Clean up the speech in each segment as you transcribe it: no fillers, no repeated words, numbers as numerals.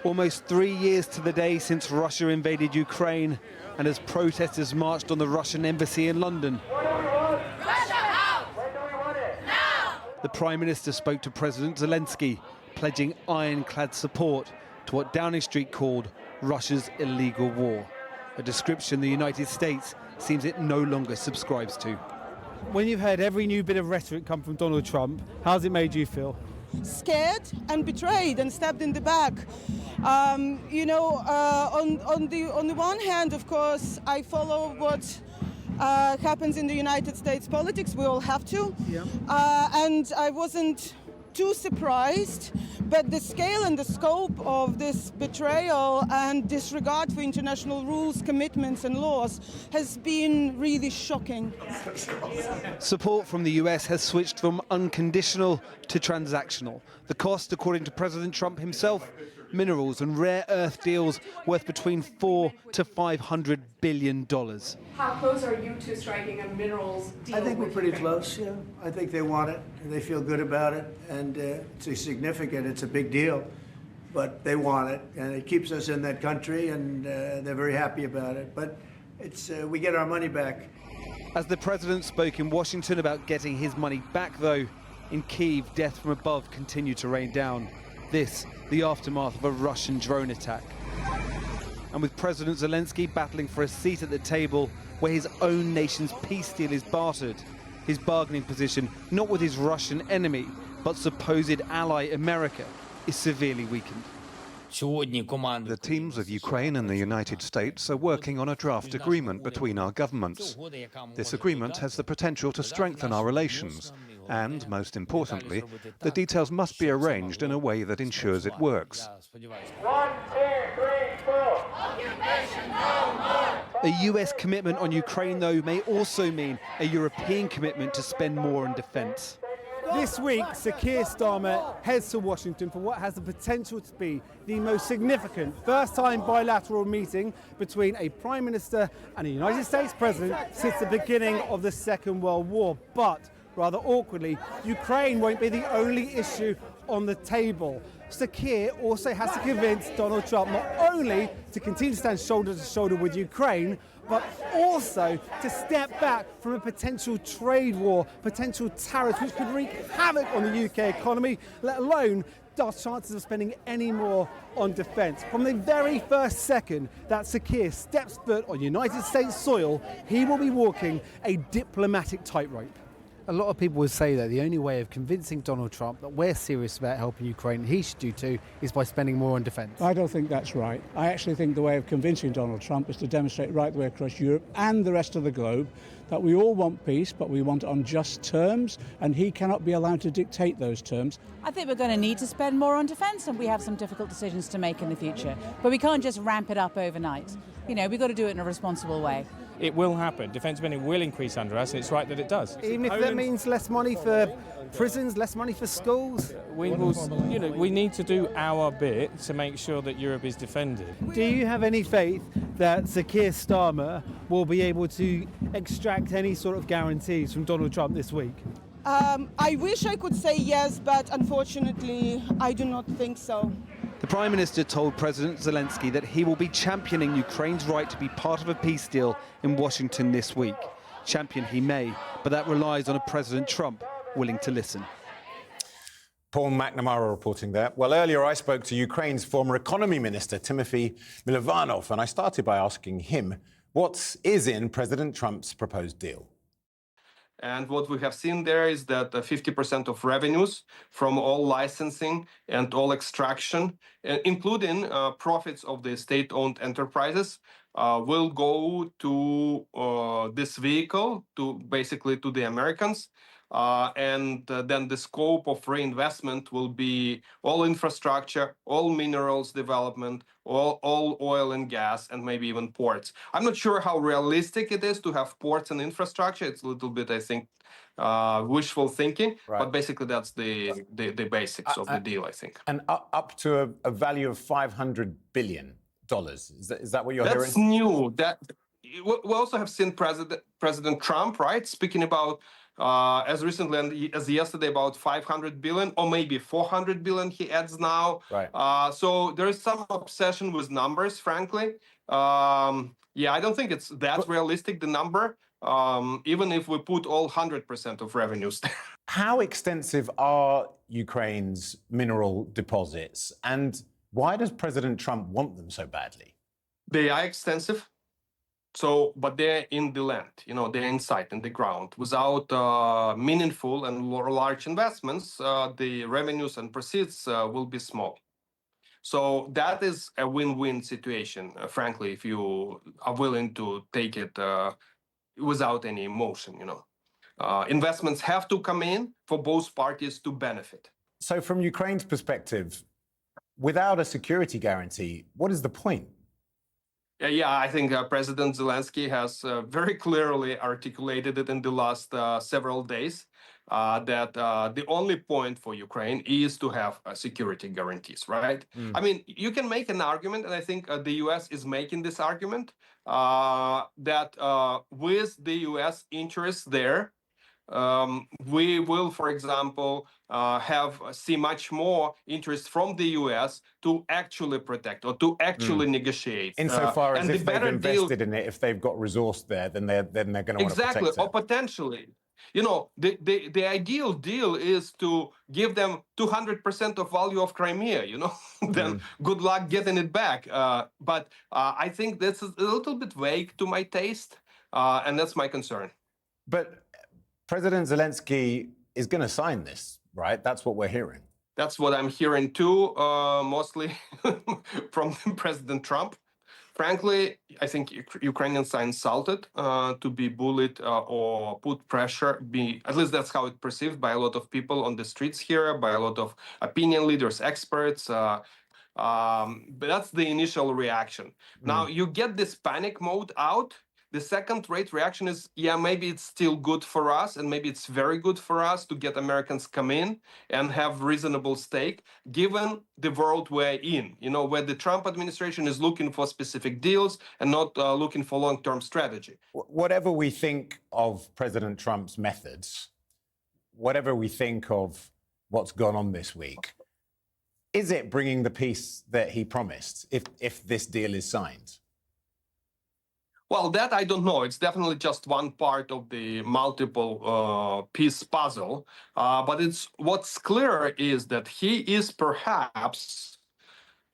Almost 3 years to the day since Russia invaded Ukraine, and as protesters marched on the Russian embassy in London, Russia out! When do we want it? Now! the Prime Minister spoke to President Zelenskyy, pledging ironclad support to what Downing Street called Russia's illegal war, a description the United States seems it no longer subscribes to. When you've heard every new bit of rhetoric come from Donald Trump, how's it made you feel? Scared and betrayed and stabbed in the back. On the one hand, of course, I follow what happens in the United States politics. We all have to. Yeah. And I wasn't too surprised, but the scale and the scope of this betrayal and disregard for international rules, commitments and laws has been really shocking. Support from the US has switched from unconditional to transactional. The cost, according to President Trump himself, minerals and rare earth deals worth between $400 to $500 billion. How close are you to striking a minerals deal? I think we're with pretty Ukraine? close, yeah. I think they want it, they feel good about it, and it's significant, it's a big deal, but they want it, and it keeps us in that country, and they're very happy about it. But it's we get our money back. As the president spoke in Washington about getting his money back, though, in Kyiv, death from above continued to rain down. This, the aftermath of a Russian drone attack. And with President Zelenskyy battling for a seat at the table where his own nation's peace deal is bartered, his bargaining position, not with his Russian enemy, but supposed ally America, is severely weakened. The teams of Ukraine and the United States are working on a draft agreement between our governments. This agreement has the potential to strengthen our relations, and, most importantly, the details must be arranged in a way that ensures it works. 1, 2, 3, 4. Occupation no more! A US commitment on Ukraine, though, may also mean a European commitment to spend more on defence. This week, Sir Keir Starmer heads to Washington for what has the potential to be the most significant first-time bilateral meeting between a Prime Minister and a United States President since the beginning of the Second World War. But, rather awkwardly, Ukraine won't be the only issue on the table. Sir Keir also has to convince Donald Trump not only to continue to stand shoulder to shoulder with Ukraine, but also to step back from a potential trade war, potential tariffs, which could wreak havoc on the UK economy, let alone our chances of spending any more on defence. From the very first second that Sir Keir steps foot on United States soil, he will be walking a diplomatic tightrope. A lot of people would say that the only way of convincing Donald Trump that we're serious about helping Ukraine, and he should do too, is by spending more on defence. I don't think that's right. I actually think the way of convincing Donald Trump is to demonstrate right the way across Europe and the rest of the globe that we all want peace, but we want it on just terms, and he cannot be allowed to dictate those terms. I think we're going to need to spend more on defence, and we have some difficult decisions to make in the future. But we can't just ramp it up overnight. You know, we've got to do it in a responsible way. It will happen. Defence spending will increase under us, and it's right that it does. Even if that means less money for prisons, less money for schools? We need to do our bit to make sure that Europe is defended. Do you have any faith that Sir Keir Starmer will be able to extract any sort of guarantees from Donald Trump this week? I wish I could say yes, but unfortunately, I do not think so. The Prime Minister told President Zelenskyy that he will be championing Ukraine's right to be part of a peace deal in Washington this week. Champion he may, but that relies on a President Trump willing to listen. Paul McNamara reporting there. Well, earlier I spoke to Ukraine's former economy minister, Timothy Milovanov, and I started by asking him what is in President Trump's proposed deal. And what we have seen there is that 50% of revenues from all licensing and all extraction, including profits of the state-owned enterprises, will go to this vehicle, to basically to the Americans. And then the scope of reinvestment will be all infrastructure, all minerals development, all oil and gas, and maybe even ports. I'm not sure how realistic it is to have ports and infrastructure. It's a little bit, I think, wishful thinking, right. But basically that's the basics of the deal, I think. And up to a value of $500 billion. Is that what you're hearing? That's new. We also have seen President Trump, right, speaking about as recently as yesterday, about 500 billion or maybe 400 billion he adds now. Right. So there is some obsession with numbers, frankly. Yeah, I don't think it's that realistic, the number, even if we put all 100% of revenues there. How extensive are Ukraine's mineral deposits, and why does President Trump want them so badly? They are extensive. So, but they're in the land, they're inside, in the ground. Without meaningful and large investments, the revenues and proceeds will be small. So that is a win-win situation, frankly, if you are willing to take it without any emotion, Investments have to come in for both parties to benefit. So from Ukraine's perspective, without a security guarantee, what is the point? Yeah, I think President Zelenskyy has very clearly articulated it in the last several days that the only point for Ukraine is to have security guarantees, right? I mean, you can make an argument, and I think the US is making this argument, that with the US interests there, we will, for example, see much more interest from the US to actually protect or to actually negotiate. Insofar as if they've invested in it, if they've got resource there, then they're going to want to protect it. Exactly, or potentially. The ideal deal is to give them 200% of value of Crimea, then good luck getting it back. But I think that's a little bit vague to my taste, and that's my concern. But President Zelenskyy is going to sign this, right? That's what we're hearing. That's what I'm hearing too, mostly from President Trump. Frankly, I think Ukrainians are insulted to be bullied or put pressure. At least that's how it's perceived by a lot of people on the streets here, by a lot of opinion leaders, experts. But that's the initial reaction. Now, you get this panic mode out. The second-rate reaction is, yeah, maybe it's still good for us, and maybe it's very good for us to get Americans come in and have reasonable stake, given the world we're in, where the Trump administration is looking for specific deals and not looking for long-term strategy. Whatever we think of President Trump's methods, whatever we think of what's gone on this week, is it bringing the peace that he promised if this deal is signed? Well, that I don't know. It's definitely just one part of the multiple piece puzzle. But what's clear is that he is perhaps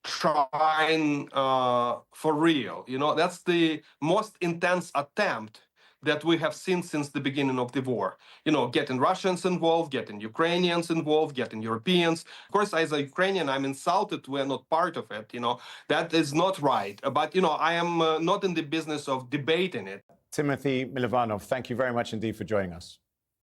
trying for real. That's the most intense attempt that we have seen since the beginning of the war. Getting Russians involved, getting Ukrainians involved, getting Europeans. Of course, as a Ukrainian, I'm insulted we're not part of it. That is not right. But, I am not in the business of debating it. Timothy Milovanov, thank you very much indeed for joining us.